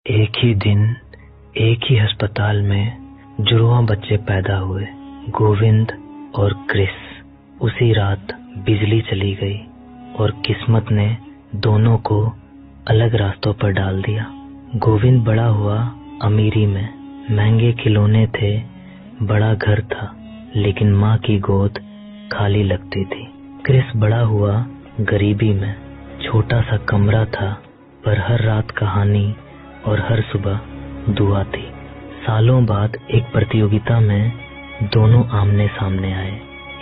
एक ही दिन एक ही अस्पताल में जुड़वा बच्चे पैदा हुए, गोविंद और क्रिस। उसी रात बिजली चली गई और किस्मत ने दोनों को अलग रास्तों पर डाल दिया। गोविंद बड़ा हुआ अमीरी में, महंगे खिलौने थे, बड़ा घर था, लेकिन माँ की गोद खाली लगती थी। क्रिस बड़ा हुआ गरीबी में, छोटा सा कमरा था, पर हर रात कहानी और हर सुबह दुआ थी। सालों बाद एक प्रतियोगिता में दोनों आमने सामने आए।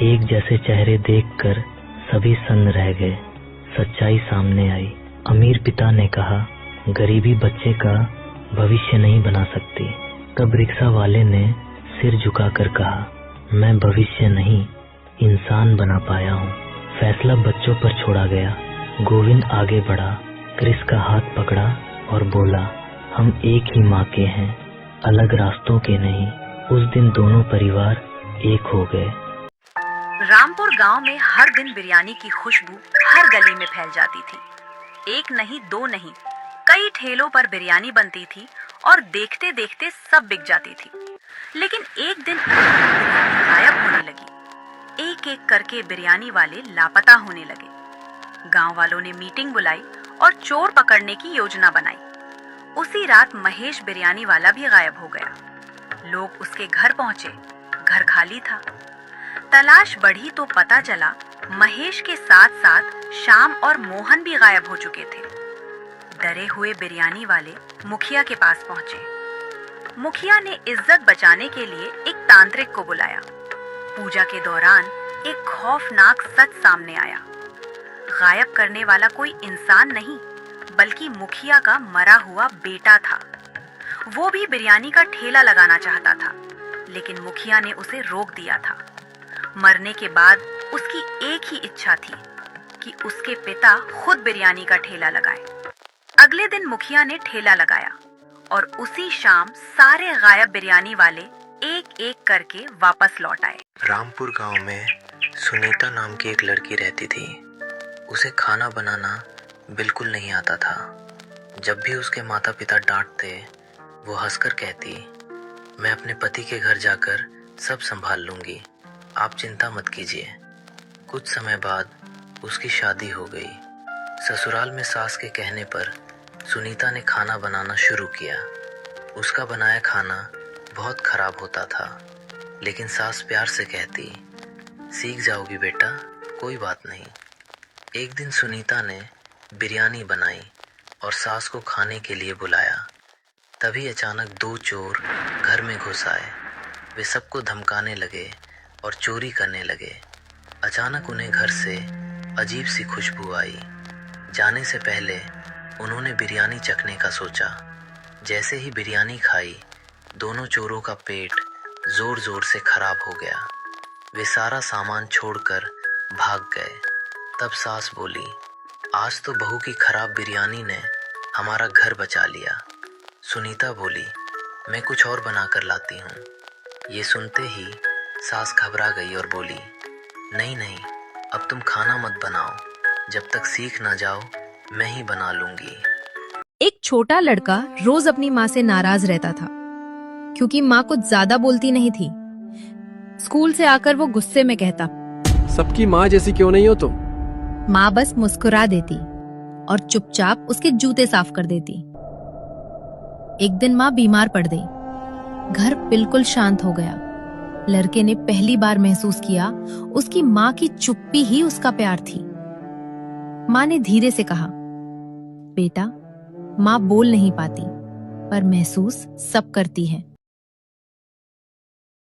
एक जैसे चेहरे देखकर सभी सन्न रह गए। सच्चाई सामने आई। अमीर पिता ने कहा, गरीबी बच्चे का भविष्य नहीं बना सकती। तब रिक्शा वाले ने सिर झुकाकर कहा, मैं भविष्य नहीं, इंसान बना पाया हूँ। फैसला बच्चों पर छोड़ा गया। गोविंद आगे बढ़ा, क्रिस का हाथ पकड़ा और बोला, हम एक ही माँ के हैं, अलग रास्तों के नहीं। उस दिन दोनों परिवार एक हो गए। रामपुर गांव में हर दिन बिरयानी की खुशबू हर गली में फैल जाती थी। एक नहीं, दो नहीं, कई ठेलों पर बिरयानी बनती थी और देखते देखते सब बिक जाती थी। लेकिन एक दिन बिरयानी गायब होने लगी। एक एक करके बिरयानी वाले लापता होने लगे। गांव वालों ने मीटिंग बुलाई और चोर पकड़ने की योजना बनाई। उसी रात महेश बिरयानी वाला भी गायब हो गया। लोग उसके घर पहुंचे, घर खाली था। तलाश बढ़ी तो पता चला महेश के साथ साथ श्याम और मोहन भी गायब हो चुके थे। डरे हुए बिरयानी वाले मुखिया के पास पहुंचे। मुखिया ने इज्जत बचाने के लिए एक तांत्रिक को बुलाया। पूजा के दौरान एक खौफनाक सच सामने आया। गायब करने वाला कोई इंसान नहीं, बल्कि मुखिया का मरा हुआ बेटा था। वो भी बिरयानी का ठेला लगाना चाहता था, लेकिन मुखिया ने उसे रोक दिया था। मरने के बाद उसकी एक ही इच्छा थी कि उसके पिता खुद बिरयानी का ठेला लगाए। अगले दिन मुखिया ने ठेला लगाया और उसी शाम सारे गायब बिरयानी वाले एक एक करके वापस लौट आए। रामपुर गांव में सुनीता नाम की एक लड़की रहती थी। उसे खाना बनाना बिल्कुल नहीं आता था। जब भी उसके माता पिता डांटते, वो हंसकर कहती, मैं अपने पति के घर जाकर सब संभाल लूंगी, आप चिंता मत कीजिए। कुछ समय बाद उसकी शादी हो गई। ससुराल में सास के कहने पर सुनीता ने खाना बनाना शुरू किया। उसका बनाया खाना बहुत खराब होता था, लेकिन सास प्यार से कहती, सीख जाओगी बेटा, कोई बात नहीं। एक दिन सुनीता ने बिरयानी बनाई और सास को खाने के लिए बुलाया। तभी अचानक दो चोर घर में घुस आए। वे सबको धमकाने लगे और चोरी करने लगे। अचानक उन्हें घर से अजीब सी खुशबू आई। जाने से पहले उन्होंने बिरयानी चखने का सोचा। जैसे ही बिरयानी खाई, दोनों चोरों का पेट जोर जोर से खराब हो गया। वे सारा सामान छोड़कर भाग गए। तब सास बोली, आज तो बहू की खराब बिरयानी ने हमारा घर बचा लिया। सुनीता बोली, मैं कुछ और बनाकर लाती हूँ। ये सुनते ही सास घबरा गई और बोली, नहीं नहीं, अब तुम खाना मत बनाओ, जब तक सीख ना जाओ मैं ही बना लूंगी। एक छोटा लड़का रोज अपनी माँ से नाराज रहता था, क्योंकि माँ कुछ ज्यादा बोलती नहीं थी। स्कूल से आकर वो गुस्से में कहता, सबकी माँ जैसी क्यों नहीं हो तुम? माँ बस मुस्कुरा देती और चुपचाप उसके जूते साफ कर देती। एक दिन माँ बीमार पड़ गई। घर बिल्कुल शांत हो गया। लड़के ने पहली बार महसूस किया उसकी माँ की चुप्पी ही उसका प्यार थी। माँ ने धीरे से कहा, बेटा, माँ बोल नहीं पाती, पर महसूस सब करती है।